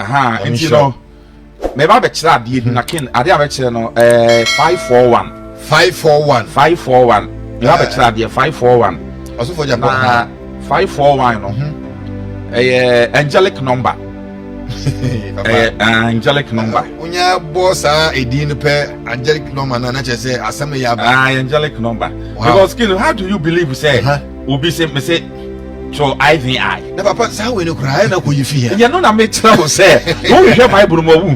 aha nti no me ba be kira ade na kin ade a be kira no 541 me ba be kira ade 541 also for Japan 541 no angelic number angelic number unya boss edin pe angelic number na say asem ya ba angelic number because kin how do you believe say obi say me say so IVI na papa sa we no kra na ko yifi ya ya no na me tira ho say wo hwe bible mo wu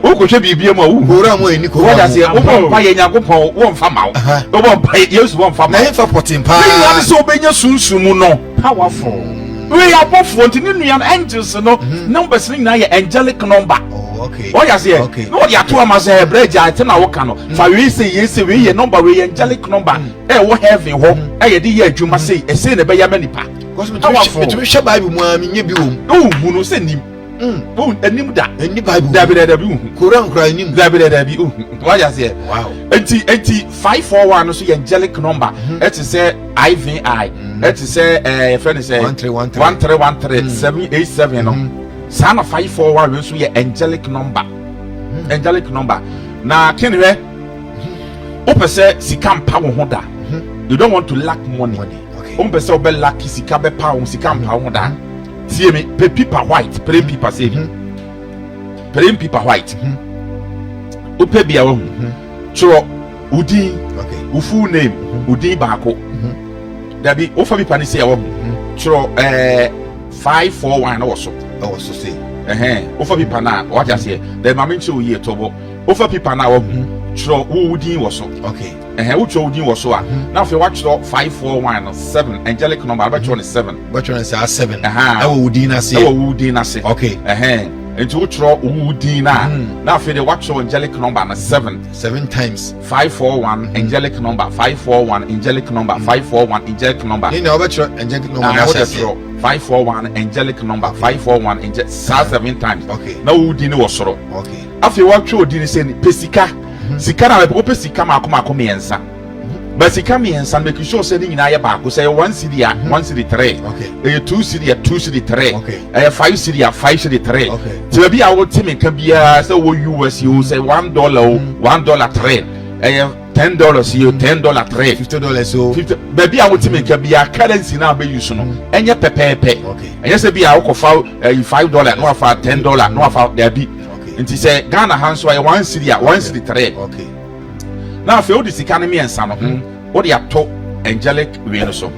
wo ko hwe bibie mo wu ora mo eni ko wo da say wo pa ye nyakopon wo mfa ma wo pa yesu wo mfa ma na fa potin pa na so obenya sunsumu no powerful we are both wanting in angels no numbers na ye angelic number okay oh yes no ya to am say bread ya te na wo ka no fa we say yes we ye number we angelic number wo heaven ho ye de ye adwuma say e say na be ya manipa because me to share bible mu am nye bi wo hu no say nim enim da eni bible da bi Quran kra enim da bi what you say wow enti 541 so angelic number it is say IVI it is say friend say 1313 787 no sana 541 so angelic number angelic number na kenwe opese sika mpa wo ho da you don't want to lack money opese obe lack sika be pa wo sika mpa wo da see me paper white plain paper say plain paper white ope bia wo churo udi okay full name udi baako dabi ofa paper ni say wo churo 541 na wo so say ofa paper na what just say the mama nche oyi etobo ofa paper na wo churo udi wo so okay wo churo udi wo so a na fe wa churo 541 7 angelic number ba churo 7 ba churo say 7 wo udi na say okay into which wudi na fe the watch angelic number na 7 times 541 angelic number 541 angelic number 541 angelic number you know about angelic number na 541 angelic number 541 angelic 7 times okay na wudi ni wosoro okay afi watch odi ni say pesika sika na be pesika makoma miensa but sika miensa make sure say ni nyina ye ba ko say 1 cedi 1 cedi 3 okay 2 cedi 2 cedi 3 okay 5 cedi 5 cedi 3 okay so be a wo timi ka bia say wo US you say $1 $1 3 $10 you $10 3 $50 so 50 baby a wo timi ka bia currency na be use no enye pepepe okay enye say bia wo ko fa $5 no fa $10 no fa there be nti say Ghana hands why 1 cedi 1 cedi 3 okay now if you sika no miensa no wo de ato angelic we no so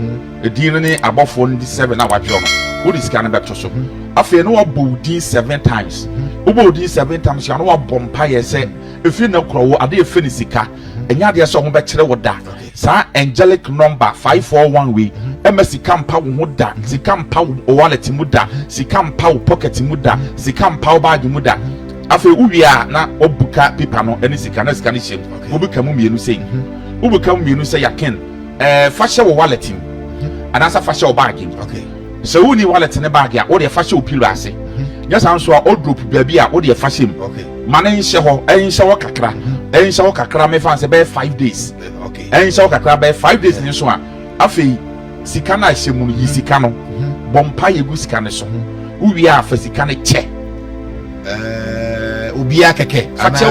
edin ni abofo ndi 7 na wadwo no wo de sika no beto so afi no wo bodin 7 times wo bodin 7 times ya no wo bompa ye se efi na krowo ade efi ni sika enya de so ho be kire wo da sa angelic number 541 we ema sika mpa wo ho da sika mpa wo wallet mu da sika mpa wo pocket mu da sika mpa wo bag mu da afi uwia na obuka pipa no eni sika na sika ni shem obuka mu mienu sei obuka mu mienu sei yaken fashe wo wallet mu anasa fashe wo bag mu okay so woni wallet ne bag ya wo de fashe wo pilo ase yes anso a o drop baabi a wo de fashe mu okay mane nhye ho enhye wo kakra enhye wo kakra me fan se be 5 days okay enhye wo kakra be 5 days ni so a afi sika na hye mu yi sika no bompa yegu sika ne so uwia afa sika ne che obia keke fatia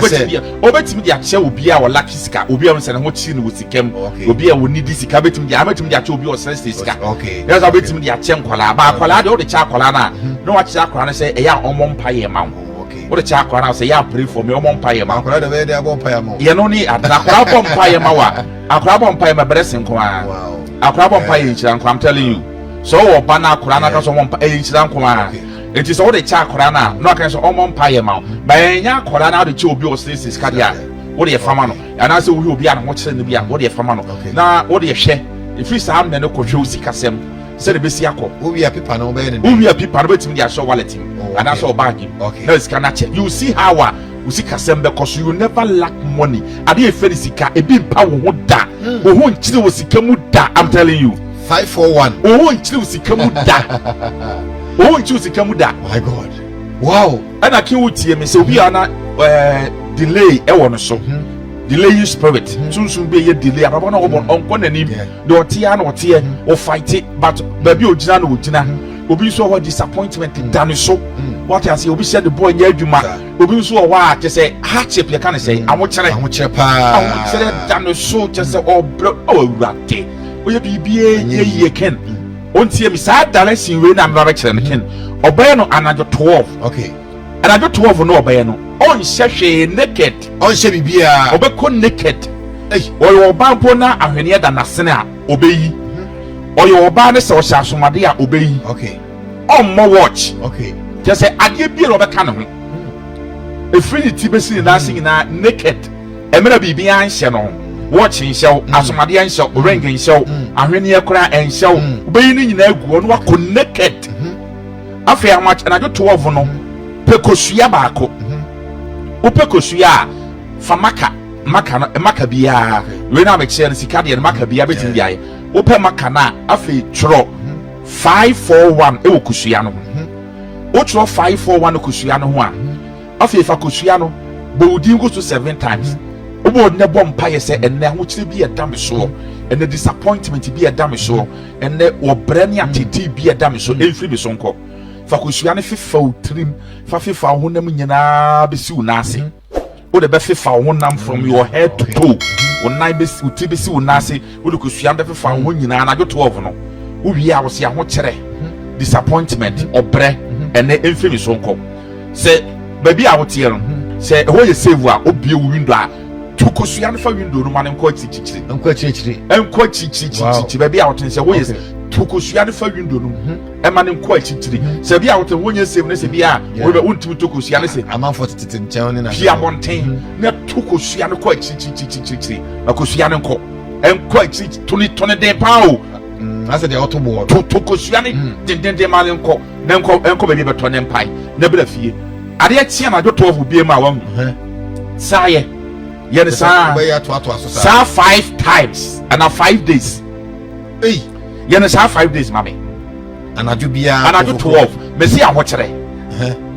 obetimi dia che obia wo lucky sika obia won se ne ho chi ne wo sikam obia wo nidi sika betimi dia ametimi dia che obia wo sese sika okay yes obetimi dia che nkwala ba kwala de wo de cha kwala na no wa cha kwala na se e ya omompa ye ma okay wo de cha kwala na se ya pray for me omompa ye ma kwala de be de abompa ye ma ye no ni akwala bompa ye ma wa akwala bompa ye ma blessing ko a wow akwala bompa ye nchira nko I'm telling you so wo ba na akwala na ka so bompa ye nchira nko a it is all the cha akora na no kan so omompa ye ma ba enya akora na de che obi o sese skadia wo de fama no ana se wo obi a no kire ne bia wo de fama no na wo de hwe ifi sa am ne ko hwe usikasem se de besi akọ obi a pipa no be ne obi a pipa no betimi dia show wallet ana so bag na sika na che you see how usikasem because you never lack money ade e feri sika e bi mpa wo ho da wo ho nkire wo sika mu da I'm telling you 541 wo ho nkire wo sika mu da oh choose come da my god wow and I can tie me say obi ana delay e wo no so delay you spirit sunsun be ye delay ababa na wo bon onko nanim de otia na otie o fight it but baby ogina na ogina obi so what disappointment dane so what I say obi said the boy nya adwuma obi so wa te say hardship you can say amokyere pa amokyere dane so te say obro awurade oye bibie ye ken ontie mi sa direction we na mra kyere ken obey no anajo 12 okay anajo 12 no obey no on hwehwe naked on hwe bibia obeko naked oyo oba mpo na ahwene da nasene a obeyi oyo oba ne se ohya asomade a obeyi okay on mo watch okay just say ade bia ro beka ne ho efrinity besi na sing na naked emera bibia anhye no watch nhyew asomade anhyew ring nhyew ahwene ekura enhyew obeyi ni nyina agu no wako naked afi amach na jo 12 no pekosua baako upekosua famaka maka bia we na be kye sika de maka bia betim bia ye upe maka na afi tworo 541 e wokusua no o tworo 541 kusua no ho a afi fa kusua no bodi go to 7 times obo ne bom pa ye se enne ho kire bi edam so enne disappointment bi edam so enne obre ne atete bi edam so efri bi so nko fa kusua ne fifa utrim fa fifa honam nyina besi unase o de be fifa honam from your head to toe onai besi uti besi unase o de kusua be fifa ho nyina na jo 12 no wo wi a wo se ho kire disappointment obre enne efri bi so nko se baby a wo tie no se ho ye save a obie window a tukosua ne fa window no ma ne nko chichichiri baby a wo tin se ho ye tukosua ne fa window no ema ne nko chichichiri se bia wo tin ho ye save ne se bia wo be untim tukosua ne se amanfo tete nchen ne na bia bonten ne tukosua ne ko chichichiri akosua ne nko chichi tuni den pa o asa de otobo tukosua ne den ma ne nko baby be to ne mpai na bra fie ade atia na jo 12 bie ma wa saye ye ne sa sa 5 times and 5 days ye ne sa 5 days mami anaju bia anaju 12 me see ahokere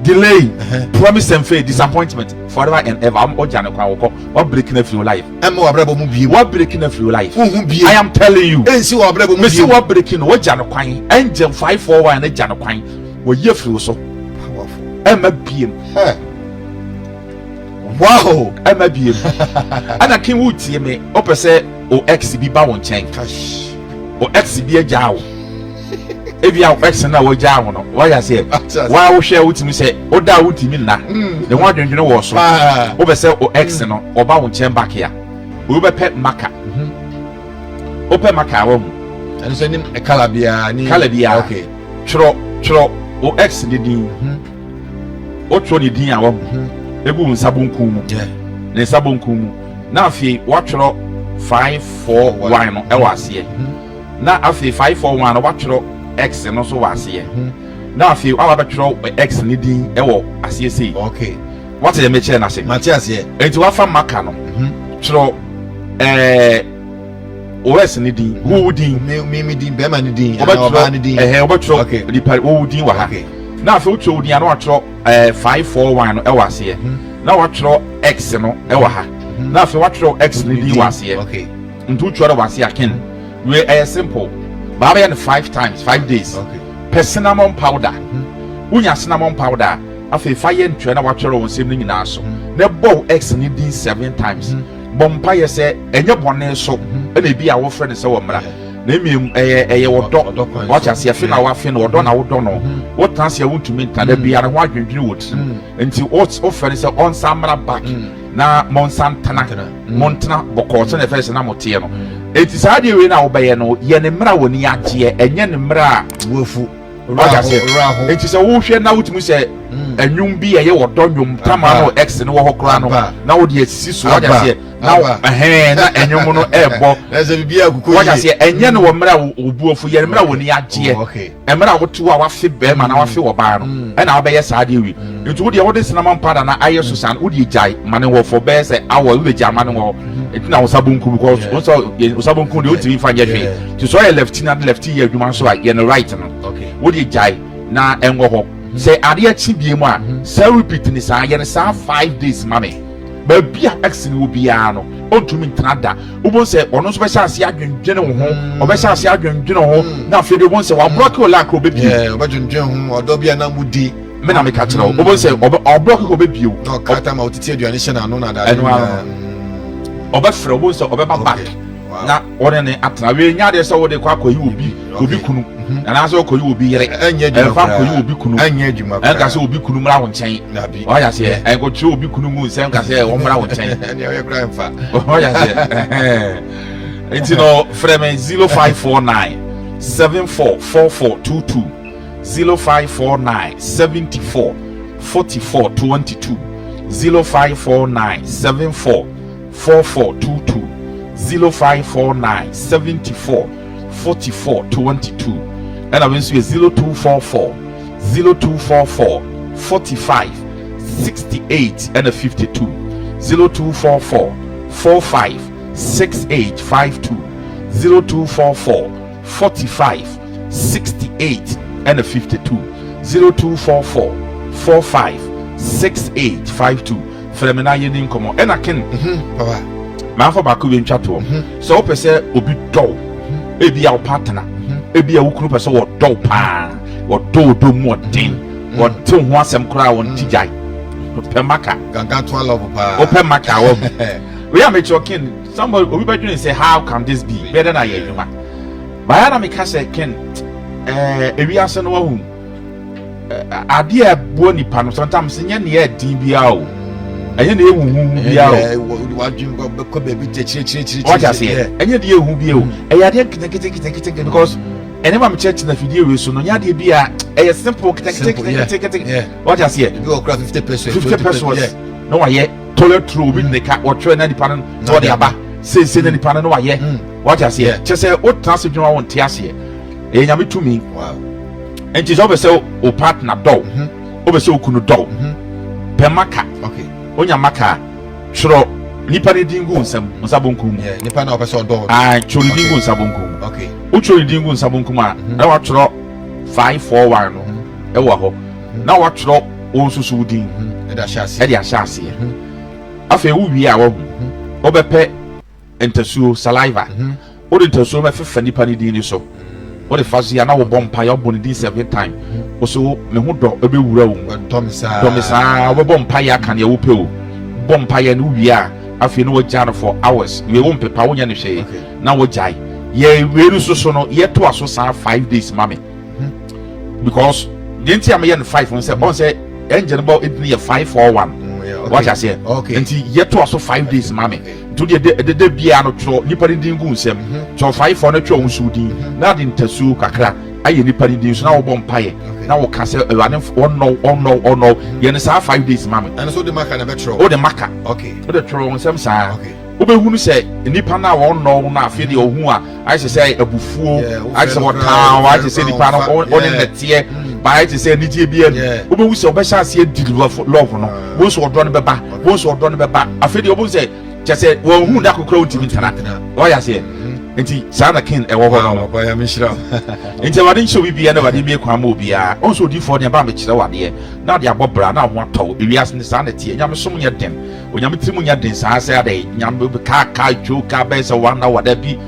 delay promise and faith disappointment forever and ever am ojane kwa woko what breaking of your life am wa brabo mu bie what breaking of your life I am telling you ensi wa brabo mu bie me see what breaking ojane kwan angel 541 na jane kwan wo ye free so Emma biem wow Emma biem ana kin wutie me opese o ex bi ba won chen o ex bi agyawo ebia o ex na wo gyawo no wa ya se wa wo hwe wutimi se o da wutimi na de ho adwendwene wo so o be se o ex no o ba won chen back ya o be pe maka o pe maka wo eno se nim e kala bia okay chro o ex ni din o tro ni din awon egu nsabonku mu ne nsabonku mu na afi watro 541 no e wase na afi 541 no watro x no so wase na afi awa betro x ni din e wo ase sei okay what ye meche na se Matias ye enti wa fa maka no tro os ni din wo din me din be ma ni din oba ni din obetro di pa wo din wa ha na afi wo tro din na watro 541 no e wase na watro x no e wa ha na afi watro x ni din wase okay ntu tworo wase aken we simple baba ya 5 times 5 days okay cinnamon powder unya cinnamon powder afi fire ntwe na watworo won sem ni nyina so na bow x ni din 7 times bompa ye se enye bone so na bi a wo frɛ ne se wo mra na emiem eye wodo watch ase afi na wafi na wodo na wodo no wo transe ya wutumi ntada bi ara ho adwendwene wot nti wo frɛ ne se on samra back na monsantana montana bokɔ na fɛs na motie no eti saa de we na wo bɛyɛ no ye ne mra woni agye enye ne mra wofu raho eti sɛ wo hwɛ na wutumi sɛ enwum bi ye wodo nwum tama no x no wo hokora no na wo de asisi so waja sɛ na na enwum no ebo eze bibia akukoyi waja sɛ enye no wo mra obuofu ye ne mra woni agye emra wo to a wafe be ma na wafe wo ba no ɛna wo bɛyɛ saa de wi eti wo de wo de cinnamon powder na ayɛ so san wo de jai ma ne wo fo bɛ sɛ awo wo be jai ma ne wo eti na wo sabonku because wo so sabonku de wo timi fa nyɛ hwe ti so yɛ lefty na lefty yɛ adwuma so a yɛ no right no wo de jai na enwo ho say ade achi bie mu a say repeat ni saa ye ne saa 5 days mame baby x ni obi ano ontumi ntnada ubon se ono so be sha ase adwendwene wo ho obe sha ase adwendwene ho na afede won se wa block o lack obe bi obedwendwen ho odo bia na mudi me na me ka kire ubon se obe block ko obe bi o no kata ma otiti aduane hye na no na da obe frɛ ubon se obe ba back na one ne atra we nya de se wo de kwa akoyi obi kunu na so akoyi obi yere anya dwuma fa akoyi obi kunu anya dwuma enka se obi kunu mra wo nkyɛn o ya se enko tro obi kunu mu se enka se wo mra wo nkyɛn ne o ye kra mfa o ya se enti no frɛ me 0549 744422 0549 74 44 22 0549 74 4422 0549 74 44 22 and I will say 0244 45 68 and a 52 0244 45 6852 0244 45 68 and a 52 0244 45 6852 Fremena yenin komo and I can baba man for back we ntwato so pese obi do ebi a partner ebi a wukuru pese wo do pa wo do mu odin wo te ho asem kra wo ntijai pe maka ganga to love pa o pe maka wo we are make kin somebody obi bedwin say how can this be better than ye dwuma ba na me ka say kin ewi ase no hu ade a bo nipa no sometimes nye ne e din bia o enye na ewu bia o wadwin ko baby chiri what I say enye de ehu bia o eyade kete because enema me church na fidie we so no nya de bia eye simple kete what I say you go craft 50 pesos no wa ye toilet through bi ne ka what try na dipa no no de aba say na dipa no wa ye what I say che say o transfer dwuma won te ase e nya me tumi wow enti so be say o partner do o be say o kunu do pe maka okay onya maka chro nipa ne dingu nsabonkum nipa na opese odo chro dingu nsabonkum okay o chro dingu nsabonkum a na wa chro 541 no e wa ho na wa chro o nsusu din e da hyase afa ewu wi a wo obepe entasuo saliva o de entasuo me fefa nipa ne din ni so o de fazia na wo bompa ya bo ne din 7 time o so me ho do ebe wura wo domisa wo bompa ya kan ya wo pe o bompa ya no wi a afa no wagya no for hours we won pepa wo nya ne hwe na wo jai ye weru so no ye to aso sa 5 days mame because didn't am ye 5 on say engine about it be 541 what I say okay nti ye to aso 5 days mame to the bia no tro nipa din gu nsem so 5 no tro nsu din na din tasu kakra aye nipa din so na wo bompa ye na wo ka se ewade on no ye ne sa 5 days mame and so the marker na betro o de maka okay o de tro nsem sa okay obehunu se nipa na wo no na afi de ohu a ai se abufuo ai se wotan wa ai se nipa no on nete ba ai se ni tie bia obehu se obehya se love no wo so odo no beba afi de obu se chese wo hu da kokra utimi ntana o ya se enti sana kin e wo ho no ba ya mishira enti wade nso bibia na wade bi kwa ma obia on so di for ne ba me kire wade na de abobra na ho atọ ewiase ne sana tie nyame som nye dem onyame timu nya den saa se ade nyame ka joka be se wana wada bi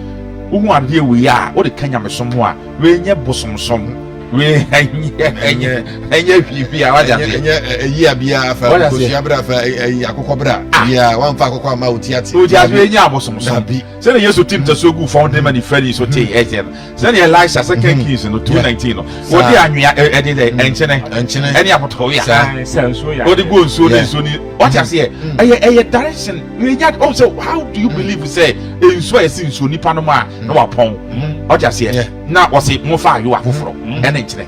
uhu ade we ya o de kanya me som ho a we nye bosomsom we enye bibia wade enye yi abia afa ko si abra afa akokobra ya wan fa akokwa ma otiati o ja we nya bosomsom se ne yeso tim taso gu found them and friendly so te ejen se ne Elisha second Kings no 219 no wo de anwea e de enchene ene apoto ya senso ya o de go nso ne nso ni what you say eye direction we nya also how do you believe say enso esi nso nipa no ma na wapon what you say na wo se mo fa ayo afoforo ene nchene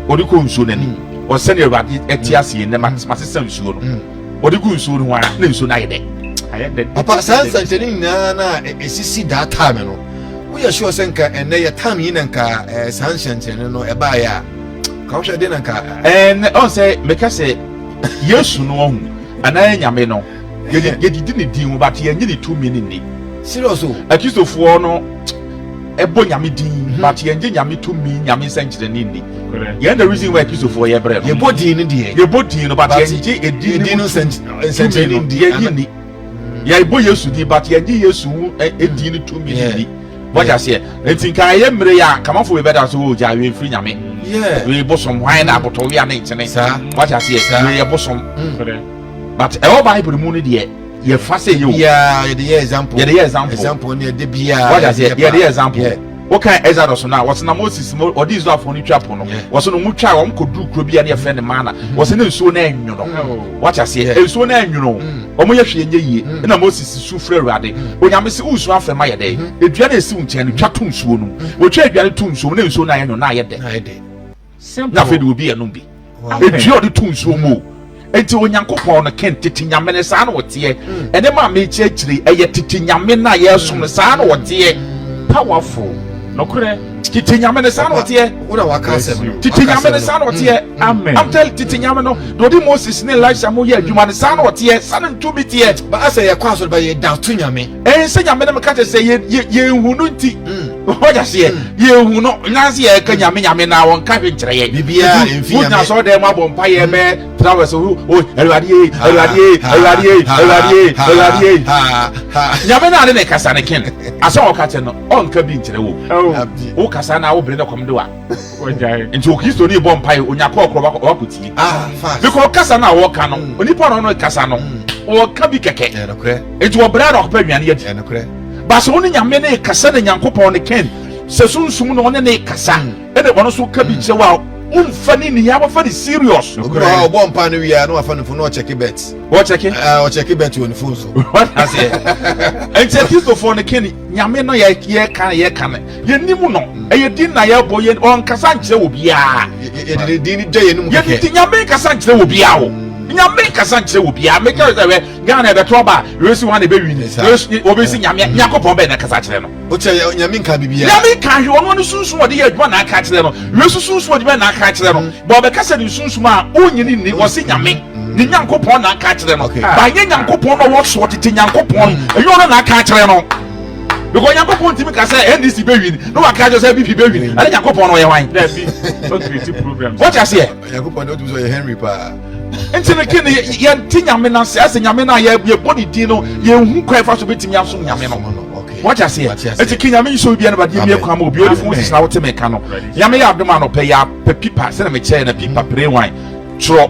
o de ko nso nani o se ne Awurade etiase ne masesa nso no o de go nso no a na nso na yede papa sansa cheni na esisi that time no we are sure senka ene ye time yin nka sansa cheni no eba ya ka wo hwede nka on say make say yesu no hu ana nyame no ye didi ne din but ye nyini 2 minutes serious o akisofo no ebo nyame din but ye nje nyame 2 minutes nyame senchire ni ni ye the reason why akisofo ye bre ye body ni die ye body no but ye nje edin no senchire ni die ni ya ibo yesu di but ya di yesu edi ni 2 million what you say entinka ye mre ya come for we better so o ja we free nyame we bosom why na aboto we na ntene what you say we bosom but e Bible mu ni de ye fa say you the example ne de bia what you say the example okay Exodus now what's na Moses or this one for ni trapo no was no mu twa won kodu kro bia na ye friend mana was na nsuo na enyu no what you say nsuo na enyu no omo ye hwe enye yie na Moses su frɛ Awurade onyame se usu afrɛ ma ye de edua na esi nkyɛn no twa to nsuo no wo twa edua no to nsuo na nsuo na enyu na ye de na fe de obi enum bi edua odi to nsuo mu enti onyankopɔn no ken tete nyame ne saa na wote ene ma me kyekire eye tete nyame na ye som saa na wote powerful nokure titi nyame ne san wote wona wakasem titi nyame ne san wote amen I'm telling titi nyame no do di Moses ne Elisha mo ye adwuma ne san wote san ntumi tie ba asa ye kwaso ba ye da to nyame se nyame ne meka se ye hunu nti hoja se ye hunu nyanse ye ka nyame na won ka hwenkyere ye bibia emfi nyame na so de ma bompa ye be trawes o Awurade nyame na ne kasa ne ken asa o ka te no on ka bi nkyere wo kasa na wo brenda kwam de wa nti o Kristo ni bompa ye onyakọ okro wakuti because kasa na wo ka no onipa no kasa no o ka bi keke nti wo brenda okpa nwane ye ba so ni nyame ne kasa ne Nyankopɔn ne ken se sunsum no ne kasa ene bono so ka bi kye wa umfani ni ya fa serious o bompa no wi ya no afa no no check bet o check bet on phone so that's it and check Kristo for ne ken nyame no ye kan ye nimu no e din na ye boye on kasa nkire obi a ye din de ye nimu ye din nyame kasa nkire obi a o nyame kasa nkire obi a make sure say Ghana be toba resi wan e be wi ni obi si nyame Yakobon be na kasa kire no o che nyame nka bibia nyame kan hwe ono sunsun ode ye adwuma na aka kire no resu sunsun ode be na aka kire no bo be kasa ni sunsun a onyini ni wo si nyame ni Nyankopɔn na aka kire no ba nye Nyankopɔn no wo so tete Nyankopɔn eyo no na aka kire no because Nyankopɔn timi ka say NDC be win no wa ka jo say BP be win ale Nyankopɔn no ye wan there be what creative programs what you say Nyankopɔn no do so ye Henry pa enti ne ken ye nti nyame na se ase nyame na ye body din no ye hu kwai fa so betimi asom nyame no what you say enti ken nyame so bia na ba di mi akwa ma obi odifo sisi na wote me ka no nyame ya adoma no pe ya pe pipa se na me che na pipa pre wine tro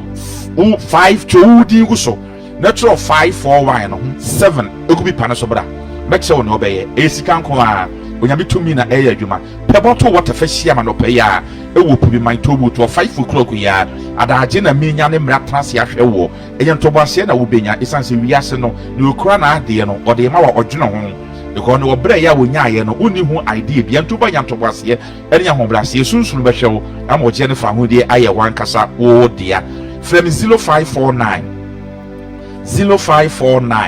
5 to din gu so na tro 541 no 7 egu pipa na so bra meche wo no obeye esika nko a onyame tumi na eya adwuma pe bottle water fa hia ma no pe ya ewo pubi man tobu to 5 o'clock ya adaje na menya ne mra transe ahwe wo enye ntobase na wo benya esanse wiase no ne okura na ade no ode ma wa odwene ho because no obre ya wonya ye no uni hu idea bia ntoba nya ntobase enya hobrase sunsun be hwe wo ama oje ne fa ho de aye wan kasa wo dia from 0549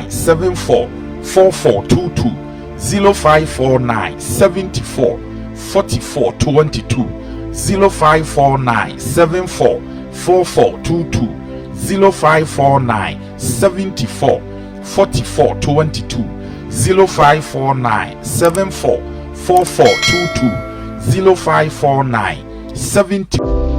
74 4422 0549 74 44 22 0549 74 44 22 0549 74 44 22 0549 74 44 22 0549 70